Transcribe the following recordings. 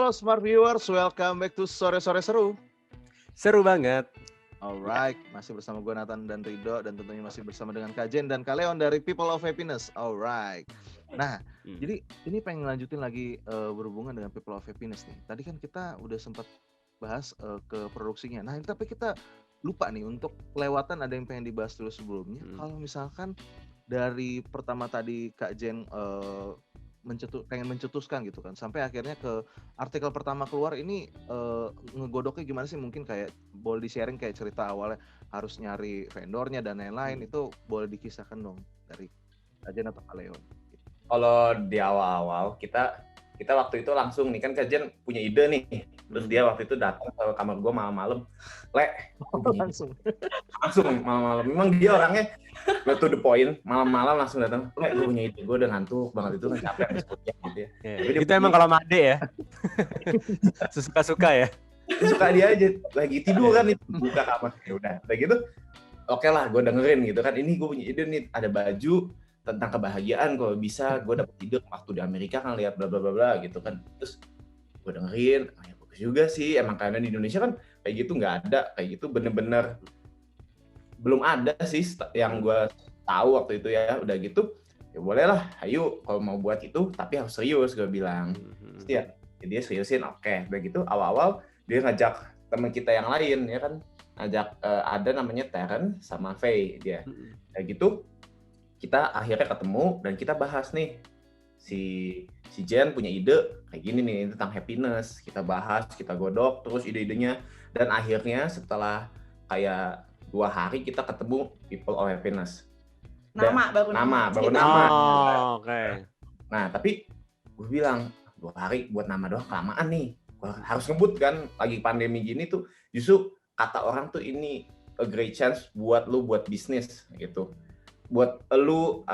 Halo Smart Viewers, welcome back to Sore Sore Seru. Seru banget. Alright, masih bersama gue Nathan dan Rido dan tentunya masih bersama dengan Kak Jen dan Kak Leon dari People of Happiness. Alright. Nah, jadi ini pengen lanjutin lagi berhubungan dengan People of Happiness nih. Tadi kan kita udah sempat bahas ke produksinya. Nah, tapi kita lupa nih untuk kelewatan ada yang pengen dibahas dulu sebelumnya. Kalau misalkan dari pertama tadi Kak Jen pengen mencetuskan gitu kan, sampai akhirnya ke artikel pertama keluar ini ngegodoknya gimana sih, mungkin kayak boleh di-sharing kayak cerita awalnya harus nyari vendornya dan lain-lain, itu boleh dikisahkan dong dari Kajen atau Kak Leon. Kalau di awal-awal kita waktu itu langsung nih kan Kajen punya ide nih, terus dia waktu itu datang ke kamar gue malam-malam, langsung malam-malam. Memang dia orangnya to the point, malam-malam langsung datang. Gue punya ide, gue udah ngantuk banget itu kan, capek habis kuliah gitu ya. Itu emang kalau Made ya, suka-suka ya. Suka dia aja lagi tidur kan itu buka kamar, ya udah gitu. Oke lah, gue dengerin gitu kan. Ini gue punya ide nih, ada baju tentang kebahagiaan, kalau bisa gue dapet ide waktu di Amerika kan, lihat bla bla bla bla gitu kan. Terus gue dengerin, ya bagus juga sih, emang karena di Indonesia kan kayak gitu nggak ada, kayak gitu bener-bener belum ada sih yang gue tahu waktu itu ya. Udah gitu ya bolehlah, ayo kalau mau buat itu tapi harus serius, gue bilang. Terus ya dia seriusin. Oke, udah gitu awal-awal dia ngajak teman kita yang lain ya kan, ngajak ada namanya Teren sama Faye dia. Kayak gitu kita akhirnya ketemu dan kita bahas nih, si Jen punya ide kayak gini nih tentang happiness, kita bahas, kita godok terus ide-idenya, dan akhirnya setelah kayak 2 hari kita ketemu People of Happiness. Baru nama. Oh, oke. Nah tapi gue bilang 2 hari buat nama doang kelamaan nih, gue harus ngebut kan, lagi pandemi gini tuh justru kata orang tuh ini a great chance buat lu buat bisnis gitu, buat lu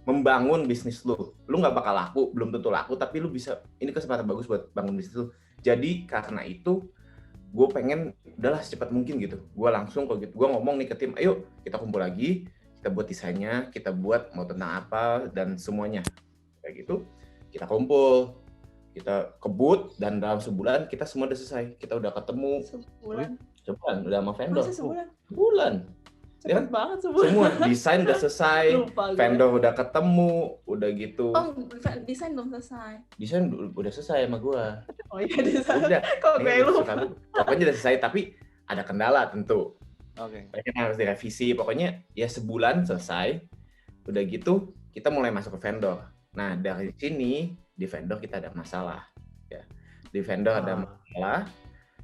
membangun bisnis lu nggak bakal laku, belum tentu laku, tapi lu bisa, ini kesempatan bagus buat bangun bisnis lu. Jadi karena itu gue pengen udahlah secepat mungkin gitu, gue langsung kok gitu, gue ngomong nih ke tim, ayo kita kumpul lagi, kita buat desainnya, kita buat mau tentang apa dan semuanya kayak gitu. Kita kumpul, kita kebut, dan dalam sebulan kita semua udah selesai, kita udah ketemu. Sebulan udah sama vendor. Sebulan. Cepet banget sebulan. Semua desain udah selesai, vendor udah ketemu, udah gitu. Oh, desain belum selesai. Desain udah selesai sama gue. Oh iya, desain. Udah. Kok gue lupa. Pokoknya udah selesai, tapi ada kendala tentu. Oke. Harus direvisi. Pokoknya ya sebulan selesai. Udah gitu kita mulai masuk ke vendor. Nah dari sini di vendor kita ada masalah. Ya. Di vendor ada masalah.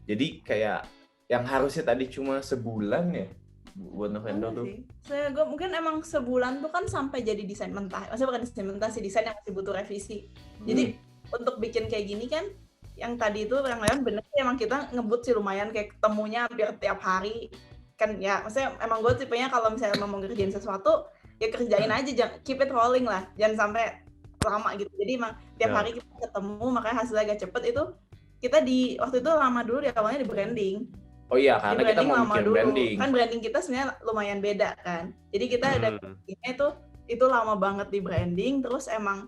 Jadi kayak yang harusnya tadi cuma sebulan ya buat vendor tuh. Gue mungkin emang sebulan tuh kan sampai jadi desain mentah. Maksudnya bukan desain mentah sih, desain yang masih butuh revisi. Jadi untuk bikin kayak gini kan, yang tadi itu yang lain bener sih, emang kita ngebut sih lumayan, kayak ketemunya hampir tiap hari kan ya. Maksudnya emang gue tipenya kalau misalnya mau ngerjain sesuatu ya kerjain aja, jangan keep it rolling lah, jangan sampai lama gitu. Jadi emang tiap hari kita ketemu, makanya hasilnya agak cepet. Itu kita waktu itu lama dulu di awalnya di branding. Oh iya, karena kita mau bikin branding. Kan branding kita sebenarnya lumayan beda kan. Jadi kita ada brandingnya itu lama banget di branding. Terus emang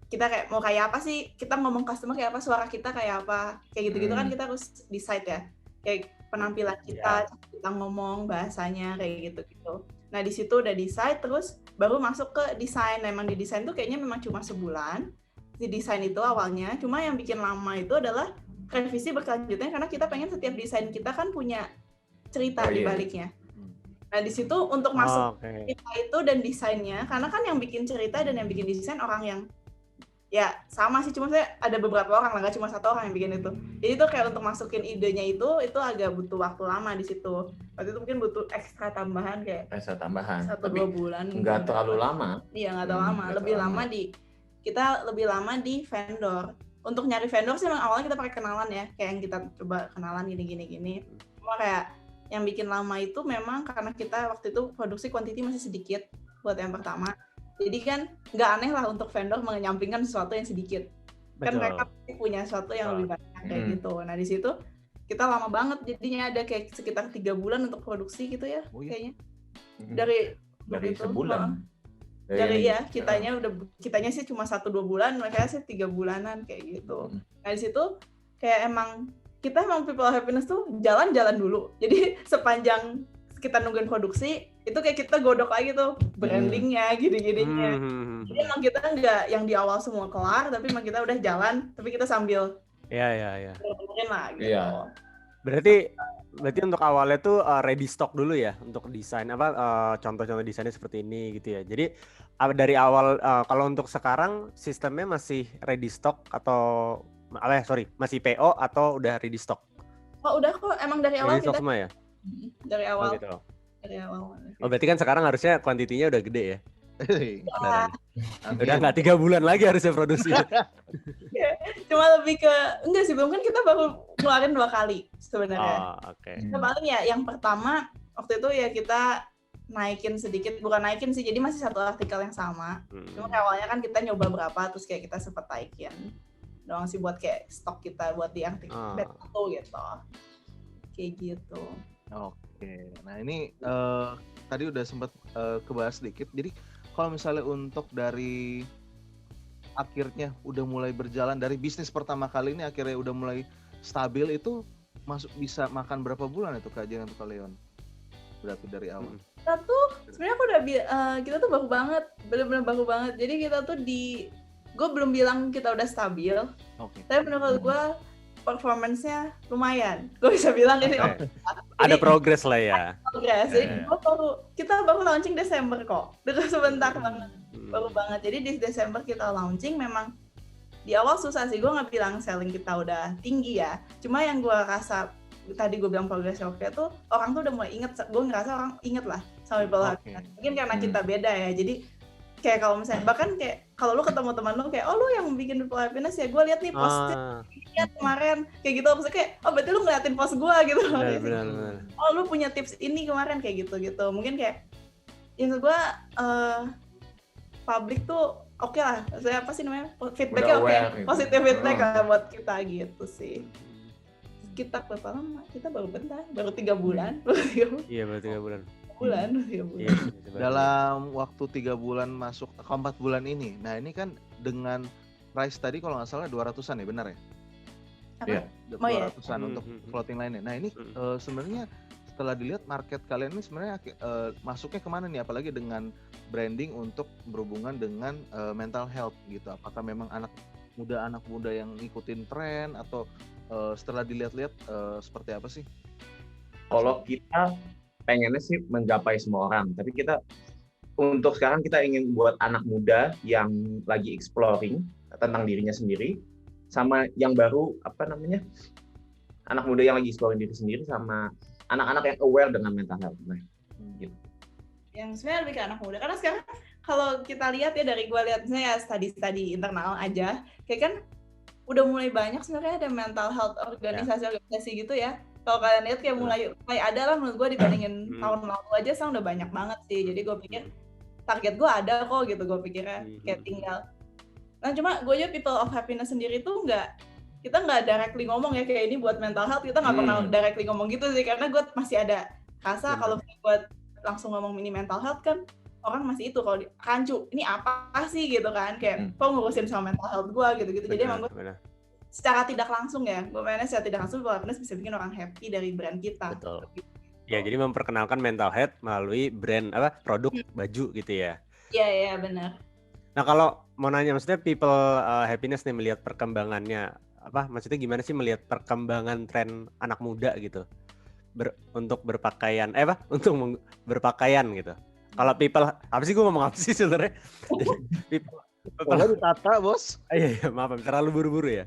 kita kayak mau kayak apa sih? Kita ngomong customer kayak apa, suara kita kayak apa, kayak gitu-gitu kan kita harus decide ya. Kayak penampilan kita, kita ngomong bahasanya kayak gitu-gitu. Nah di situ udah decide, terus baru masuk ke desain. Memang di desain tuh kayaknya memang cuma sebulan di desain itu awalnya. Cuma yang bikin lama itu adalah revisi berkelanjutan, karena kita pengen setiap desain kita kan punya cerita di baliknya. Nah di situ untuk masuk cerita itu dan desainnya, karena kan yang bikin cerita dan yang bikin desain orang yang ya sama sih, cuma saya ada beberapa orang lah, nggak cuma satu orang yang bikin itu. Jadi itu kayak untuk masukin idenya itu agak butuh waktu lama di situ. Waktu itu mungkin butuh ekstra tambahan kayak 1-2 bulan. Nggak terlalu lama. Iya nggak terlalu lama. Kita lebih lama di vendor. Untuk nyari vendor sih memang awalnya kita pakai kenalan ya, kayak yang kita coba kenalan gini. Cuma kayak yang bikin lama itu memang karena kita waktu itu produksi quantity masih sedikit buat yang pertama. Jadi kan nggak aneh lah untuk vendor menyampingkan sesuatu yang sedikit. Betul. Kan mereka punya sesuatu yang lebih banyak kayak gitu. Nah di situ kita lama banget, jadinya ada kayak sekitar 3 bulan untuk produksi gitu ya, kayaknya. Dari sebulan. Dari kitanya sih cuma 1-2 bulan, mereka sih 3 bulanan kayak gitu. Nah di situ kayak emang kita people of happiness tuh jalan-jalan dulu. Jadi sepanjang kita nungguin produksi itu kayak kita godok lagi tuh brandingnya, gini-gininya. Jadi emang kita nggak yang di awal semua kelar, tapi emang kita udah jalan, tapi kita sambil benerin lah gitu. Iya. Berarti untuk awalnya tuh ready stock dulu ya untuk desain contoh-contoh desainnya seperti ini gitu ya. Jadi dari awal kalau untuk sekarang sistemnya masih ready stock atau masih PO atau udah ready stock? Oh udah kok, emang dari awal ready stock semua ya? Dari awal. Oh, gitu. Dari awal. Oh berarti kan sekarang harusnya kuantitinya udah gede ya? Udah nggak 3 bulan lagi harusnya produksi. Cuma lebih ke enggak sih, belum, kan kita baru ngeluarin 2 kali sebenarnya. Oke. Paling ya yang pertama waktu itu ya kita naikin sedikit, bukan naikin sih, jadi masih satu artikel yang sama. Cuma awalnya kan kita nyoba berapa, terus kayak kita sempat naikin doang sih buat kayak stok kita buat di artikel gitu. Kayak gitu. Oke. Nah ini tadi udah sempat kebahas sedikit. Jadi kalau misalnya untuk dari akhirnya udah mulai berjalan dari bisnis pertama kali ini akhirnya udah mulai stabil, itu bisa makan berapa bulan itu Kak Jen untuk Leon? Berarti dari awal. Kita tuh sebenarnya kita tuh baru banget, benar-benar baru banget. Jadi kita tuh gue belum bilang kita udah stabil. Oke. Tapi menurut gue performance-nya lumayan. Gue bisa bilang ini ada progres lah ya. Progres. Jadi kita baru launching Desember kok. Udah sebentar banget. Baru banget. Jadi di Desember kita launching, memang di awal susah sih. Gue nggak bilang selling kita udah tinggi ya. Cuma yang gue rasa tadi gue bilang progresnya oke tuh, orang tuh udah mulai inget. Gue ngerasa orang inget lah sama people happiness. Mungkin karena kita beda ya. Jadi kayak kalau misalnya bahkan kayak kalau lu ketemu teman lu kayak, oh lu yang bikin people happiness ya, gue lihat nih postnya kemarin kayak gitu, maksudnya kayak, oh berarti lu ngeliatin post gue gitu. Benar. Oh lu punya tips ini kemarin kayak gitu. Mungkin kayak menurut gue publik tuh oke lah, saya apa sih namanya, feedbacknya oke, positif feedback lah buat kita gitu sih. Kita berapa lama? Kita baru 3 bulan. Iya baru 3 bulan. Iya, dalam waktu 3 bulan masuk ke 4 bulan ini. Nah ini kan dengan price tadi kalau nggak salah 200-an ya, benar ya? Iya. 200-an untuk floating line-nya. Nah ini sebenarnya setelah dilihat market kalian ini sebenarnya masuknya kemana nih? Apalagi dengan branding untuk berhubungan dengan mental health gitu. Apakah memang anak muda yang ngikutin tren atau setelah dilihat-lihat seperti apa sih? Kalau kita pengennya sih menggapai semua orang, tapi kita untuk sekarang kita ingin buat anak muda yang lagi exploring tentang dirinya sendiri, sama yang baru anak muda yang lagi exploring diri sendiri, sama anak-anak yang aware dengan mental health. Gitu. Yang sebenarnya lebih ke anak muda, karena sekarang kalau kita lihat ya, dari gue lihat misalnya ya studi internal aja, kayak kan udah mulai banyak sebenarnya ada mental health organisasi gitu ya. Kalau kalian lihat kayak mulai ada lah menurut gue, dibandingin tahun lalu aja sekarang udah banyak banget sih. Jadi gue pikir target gue ada kok gitu, gue pikirnya kayak tinggal. Nah cuma gue aja people of happiness sendiri tuh kita nggak directly ngomong ya kayak ini buat mental health, kita nggak pernah directly ngomong gitu sih, karena gue masih ada rasa kalau gue langsung ngomong ini mental health kan orang masih itu kalau rancu ini apa sih gitu kan, kayak kok ngurusin sama mental health gue gitu. Jadi emang gue secara tidak langsung ya, gue mainnya secara tidak langsung people happiness bisa bikin orang happy dari brand kita. Betul. Ya jadi memperkenalkan mental health melalui brand produk baju gitu ya. Iya benar. Nah kalau mau nanya, maksudnya people happiness nih melihat perkembangannya maksudnya gimana sih melihat perkembangan tren anak muda gitu untuk berpakaian untuk berpakaian gitu. Kalau people apa sih, gue ngomong apa sih sebenarnya? Kalau ditata bos. Iya maaf terlalu buru-buru ya.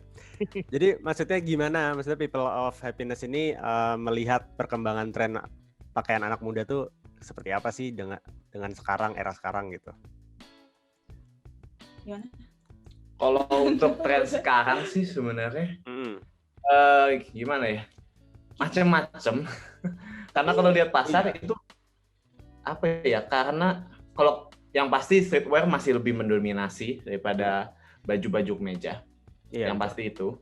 Jadi maksudnya gimana? Maksudnya people of happiness ini melihat perkembangan tren pakaian anak muda tuh seperti apa sih dengan sekarang, era sekarang gitu? Gimana? Kalau untuk tren sekarang sih sebenarnya gimana ya? Macam-macam. Karena kalau lihat pasar itu karena kalau yang pasti streetwear masih lebih mendominasi daripada baju-baju meja. Iya, yang pasti itu.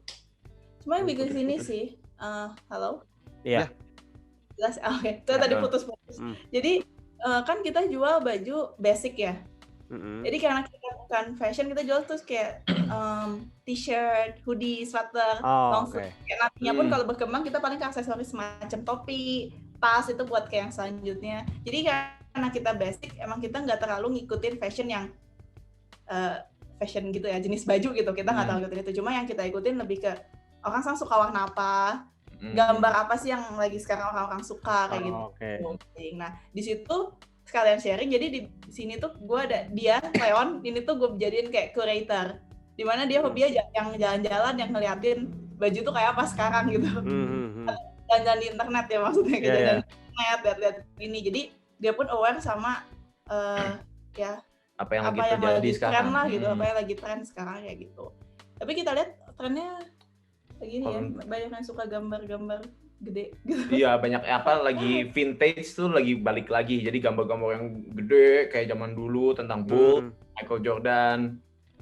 Cuma yang bikin sini sih, halo? Iya. Jelas, oke. Itu tadi putus-putus. Jadi kan kita jual baju basic ya. Jadi karena kita bukan fashion, kita jual tuh kayak t-shirt, hoodie, sweater, longsleeve. Kayak nantinya pun kalau berkembang kita paling ke aksesoris semacam topi, tas itu buat kayak yang selanjutnya. Jadi karena kita basic, emang kita nggak terlalu ngikutin fashion yang fashion gitu ya, jenis baju gitu. Kita nggak terlalu ngikutin itu. Cuma yang kita ikutin lebih ke orang sekarang suka warna apa, gambar apa sih yang lagi sekarang orang-orang suka kayak gitu. Nah di situ sekalian sharing, jadi di sini tuh gue ada dia, Leon, ini tuh gue jadiin kayak curator, dimana dia hobinya yang jalan-jalan, yang ngeliatin baju tuh kayak apa sekarang gitu, jalan-jalan di internet ya maksudnya, jalan-jalan di internet, lihat-lihat ini, jadi dia pun aware sama ya apa yang lagi tren lah gitu, apa yang lagi tren sekarang kayak gitu. Tapi kita lihat trennya begini ya, banyak yang suka gambar-gambar gede gitu. Iya, banyak lagi vintage tuh lagi balik lagi. Jadi gambar-gambar yang gede kayak zaman dulu tentang Bulls, Michael Jordan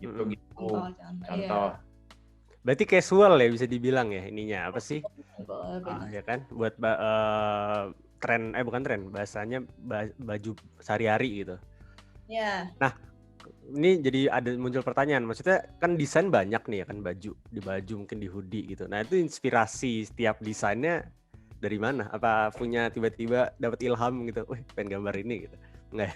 gitu-gitu. Contoh. Berarti casual ya bisa dibilang ya ininya apa sih? Ya kan buat tren bukan tren, bahasanya baju sehari-hari gitu. Iya. Nah, ini jadi ada muncul pertanyaan, maksudnya kan desain banyak nih ya kan, di baju mungkin di hoodie gitu. Nah itu inspirasi setiap desainnya dari mana? Apa punya tiba-tiba dapat ilham gitu, pengen gambar ini gitu? Enggak ya?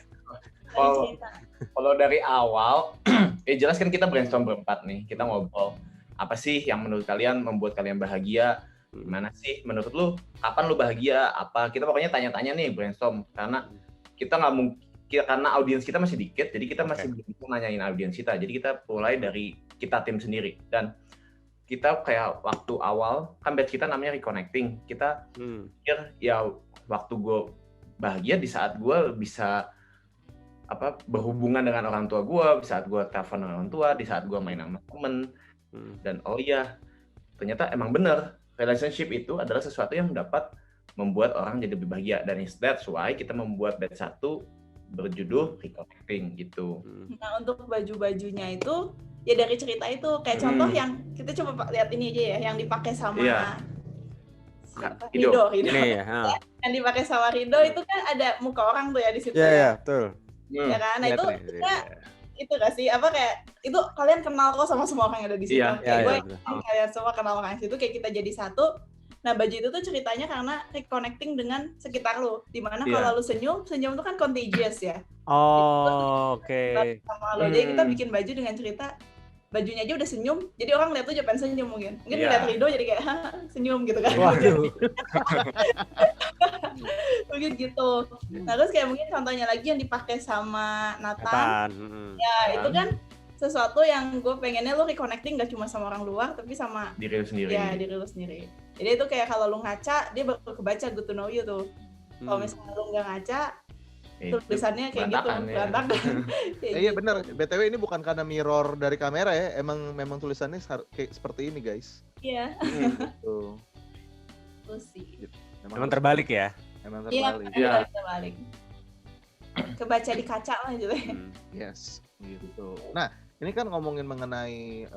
Kalau dari awal, jelas kan kita brainstorm berempat nih, kita ngobrol. Apa sih yang menurut kalian membuat kalian bahagia? Gimana sih menurut lu? Kapan lu bahagia? Apa? Kita pokoknya tanya-tanya nih, brainstorm. Karena kita nggak mungkin, karena audiens kita masih dikit, jadi kita masih belum bisa nanyain audiens kita. Jadi kita mulai dari kita tim sendiri. Dan kita kayak waktu awal, kan batch kita namanya reconnecting. Kita pikir ya waktu gue bahagia di saat gue bisa berhubungan dengan orang tua gue, di saat gue telepon dengan orang tua, di saat gue main sama temen. Dan ternyata emang bener, relationship itu adalah sesuatu yang dapat membuat orang jadi lebih bahagia. Dan that's why kita membuat batch 1 berjudul reconnecting gitu. Nah untuk baju-bajunya itu ya dari cerita itu kayak contoh yang kita coba lihat ini aja ya, yang dipakai sama Rido. Ini ya. Yang dipakai sama Rido itu kan ada muka orang tuh ya di situ. Iya, betul. Ya kan, nah itu kita itu gak sih kayak itu kalian kenal kok sama semua orang yang ada di situ. Kalian semua kenal orang di situ, kayak kita jadi satu. Nah baju itu tuh ceritanya karena reconnecting dengan sekitar lu, dimana kalau lu senyum tuh kan contagious ya. Oke. Jadi kita bikin baju dengan cerita bajunya aja udah senyum, jadi orang lihat tuh aja pengen senyum mungkin lihat Rido jadi kayak senyum gitu kan. Waduh. Mungkin gitu. Nah terus kayak mungkin contohnya lagi yang dipakai sama Nathan. Ya itu kan sesuatu yang gue pengennya lu reconnecting gak cuma sama orang luar tapi sama diri lu sendiri. Ya diri lu sendiri. Jadi itu kayak kalau lu ngaca dia baru kebaca good to know you tuh. Kalau misalnya lu nggak ngaca tulisannya kayak gitu berantakan. Iya benar. BTW ini bukan karena mirror dari kamera ya, memang tulisannya kayak seperti ini guys. Iya. Tuh. Tuh sih. Emang terbalik ya? Emang terbalik. Iya, terbalik. Kebaca di kaca lah gitu. Yes, gitu. Nah, ini kan ngomongin mengenai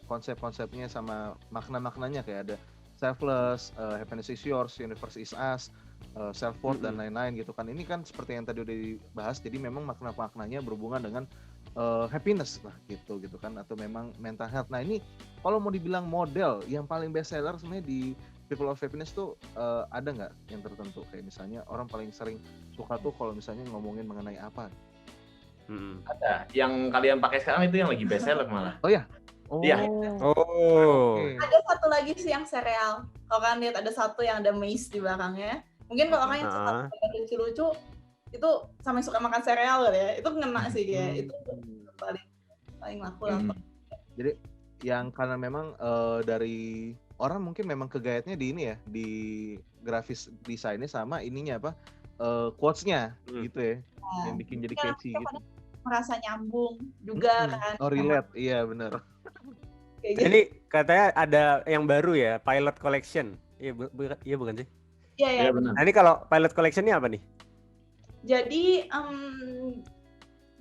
konsep-konsepnya sama makna-maknanya, kayak ada selfless, happiness is yours, universe is us, self-worth dan lain-lain gitu kan. Ini kan seperti yang tadi udah dibahas, jadi memang makna-maknanya berhubungan dengan happiness lah gitu kan, atau memang mental health. Nah ini kalau mau dibilang model yang paling best seller sebenarnya di People of Happiness tuh ada nggak yang tertentu, kayak misalnya orang paling sering suka tuh kalau misalnya ngomongin mengenai apa? Ada yang kalian pakai sekarang itu yang lagi best seller malah. Oh ya? Iya. Okay. Ada satu lagi sih yang sereal. Kalau kalian lihat ada satu yang ada maze di belakangnya. Mungkin kalau orang yang suka lucu-lucu itu sama yang suka makan sereal ya, itu ngena sih kayak itu paling laku lah. Jadi yang karena memang dari orang mungkin memang kegayatnya di ini ya, di grafis desainnya sama ininya quotes-nya gitu ya, yang bikin jadi catchy gitu. Merasa nyambung juga kan. Oh relate, iya benar. Ini katanya ada yang baru ya, Pilot Collection. Iya bukan sih? Iya benar. Nah ini kalau Pilot Collection ini apa nih? Jadi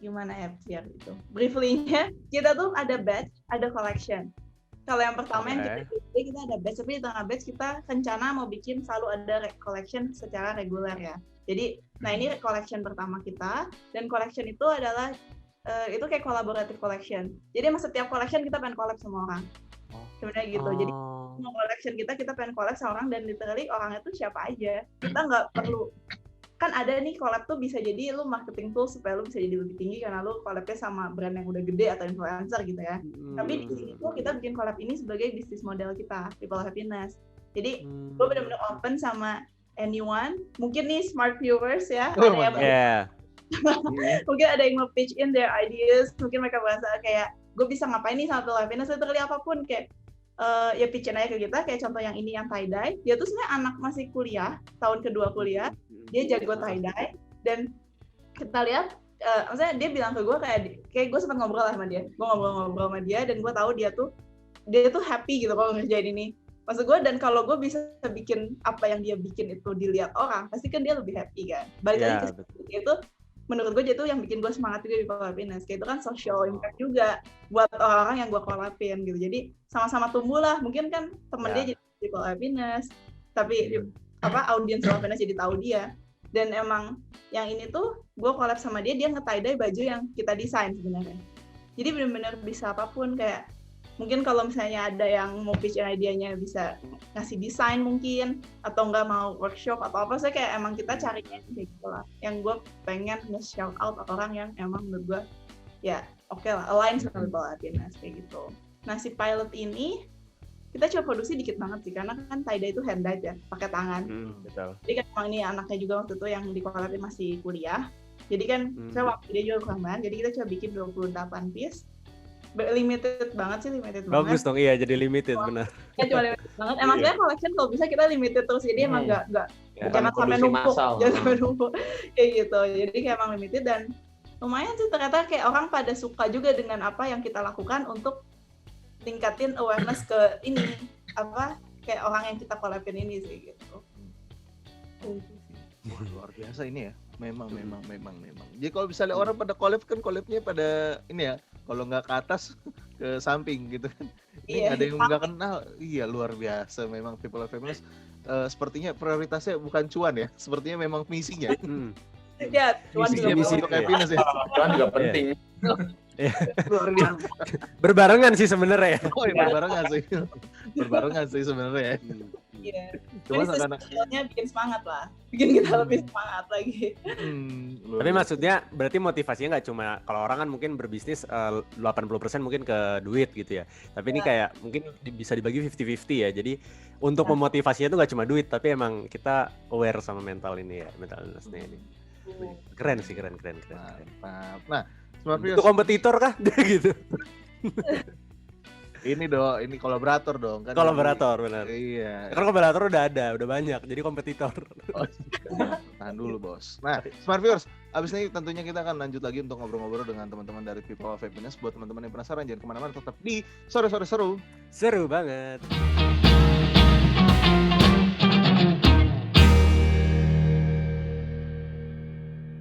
gimana ya biar itu briefly-nya, kita tuh ada batch, ada collection. Kalau yang pertama yang kita ada batch, tapi di tengah batch kita rencana mau bikin selalu ada collection secara reguler ya. Jadi, nah ini collection pertama kita, dan collection itu adalah itu kayak collaborative collection. Jadi setiap collection kita pengen collab sama orang. Sebenarnya gitu. Jadi semua collection kita pengen collab sama orang, dan literally orangnya tuh siapa aja. Kita nggak perlu, kan ada nih collab tuh bisa jadi lu marketing tools supaya lu bisa jadi lebih tinggi karena lu collabnya sama brand yang udah gede atau influencer gitu ya. Tapi di sini tuh kita bikin collab ini sebagai bisnis model kita, People of Happiness. Jadi gue benar-benar open sama anyone. Mungkin nih smart viewers ya, ada yang mungkin ada yang mau pitch in their ideas, mungkin mereka bahasa kayak gue bisa ngapain nih sama People of Happiness, literally apapun kayak ya pitch-in aja ke kita, kayak contoh yang ini yang tie-dye, dia tuh sebenarnya anak masih kuliah, tahun kedua kuliah, dia jago tie-dye, dan kita lihat, maksudnya dia bilang ke gue kayak gue sempat ngobrol sama dia, gue ngobrol sama dia, dan gue tahu dia tuh happy gitu kalau ngerjain ini, maksud gue, dan kalau gue bisa bikin apa yang dia bikin itu dilihat orang, pasti kan dia lebih happy kan, balik lagi ke dia tuh, menurut gue itu yang bikin gue semangat juga di People of Happiness. Kayak itu kan social impact juga buat orang-orang yang gue collabin gitu. Jadi sama-sama tumbuh lah. Mungkin kan temen dia jadi People of Happiness, tapi audiens People of Happiness jadi tahu dia. Dan emang yang ini tuh gue collab sama dia nge-tie-dye baju yang kita desain sebenarnya. Jadi benar-benar bisa apapun, kayak mungkin kalau misalnya ada yang mau pitch idenya bisa ngasih desain mungkin, atau nggak mau workshop atau apa, saya kayak emang kita carinya kayak gitu lah. Yang gue pengen nge-shout out orang yang emang menurut gue ya oke lah, align sama People of Happiness kayak gitu. Nah si pilot ini kita coba produksi dikit banget sih, karena kan tie-dye itu hand dyed ya, pakai tangan. Betul. Jadi kan emang ini anaknya juga waktu itu yang di collabin masih kuliah. Jadi kan saya waktu dia juga kurang banget, jadi kita coba bikin 28 piece. Limited banget sih, Bagus dong, iya jadi limited, benar. Ya cuma limited banget. Emang saya collection kalau bisa kita limited terus, jadi emang nggak jangan sampai numpuk, kayak gitu. Jadi kayak emang limited, dan lumayan sih ternyata kayak orang pada suka juga dengan apa yang kita lakukan untuk tingkatin awareness ke ini, kayak orang yang kita collabin ini sih gitu. Luar biasa ini ya. Memang. Jadi kalau misalnya orang pada collab kan collabnya pada ini ya, kalau nggak ke atas ke samping gitu kan. Ini ada yang nggak kenal. Iya, luar biasa memang People of Happiness. Sepertinya prioritasnya bukan cuan ya, sepertinya memang misinya. Ya, cuan juga untuk happiness ya. Cuan juga penting. Luar biasa. Berbarengan sih sebenarnya. Oh iya, berbarengan sih sebenarnya. Iya. Cuma anak-anaknya bikin semangat lah, bikin kita lebih semangat lagi. Tapi maksudnya berarti motivasinya nggak cuma, kalau orang kan mungkin berbisnis 80% mungkin ke duit gitu ya. Tapi ini kayak mungkin bisa dibagi 50-50 ya. Jadi untuk memotivasinya itu nggak cuma duit, tapi emang kita aware sama mental ini ya, mental illness-nya ini. Keren sih, keren. Mantap. Nah, itu kompetitor kah? Gitu. Ini kolaborator dong kan. Kolaborator, benar. Iya. Karena kolaborator udah banyak, jadi kompetitor. Tahan dulu, Bos. Nah, Smart Viewers, abis ini tentunya kita akan lanjut lagi untuk ngobrol-ngobrol dengan teman-teman dari People of Happiness. Buat teman-teman yang penasaran, jangan kemana-mana, tetap di Sore-Sore Seru. Seru banget.